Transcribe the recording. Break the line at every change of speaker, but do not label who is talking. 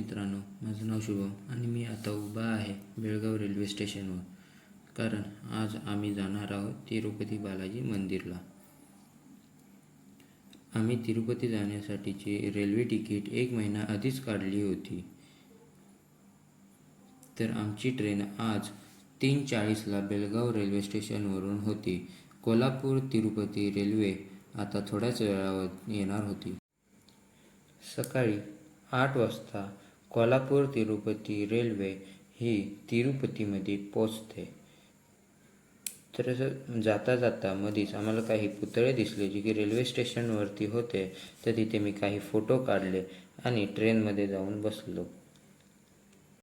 मित्रांनो, माझं नाव शुभम आणि मी आता उभा आहे बेळगाव रेल्वे स्टेशनवर, कारण आज आम्ही जाणार आहोत तिरुपती बालाजी मंदिरला. आम्ही तिरुपती जाण्यासाठीची रेल्वे तिकीट 1 महिना आधीच काढली होती. तर आमची ट्रेन आज 3:40ला बेळगाव रेल्वे स्टेशनवरून होती. कोल्हापूर तिरुपती रेल्वे आता थोड्याच वेळावर येणार होती. सकाळी 8 वाजता कोल्हापूर तिरुपती रेल्वे ही तिरुपतीमध्ये पोचते. तर जाता जाता मधीच आम्हाला काही पुतळे दिसले जे की रेल्वे स्टेशनवरती होते. तर तिथे मी काही फोटो काढले आणि ट्रेनमध्ये जाऊन बसलो.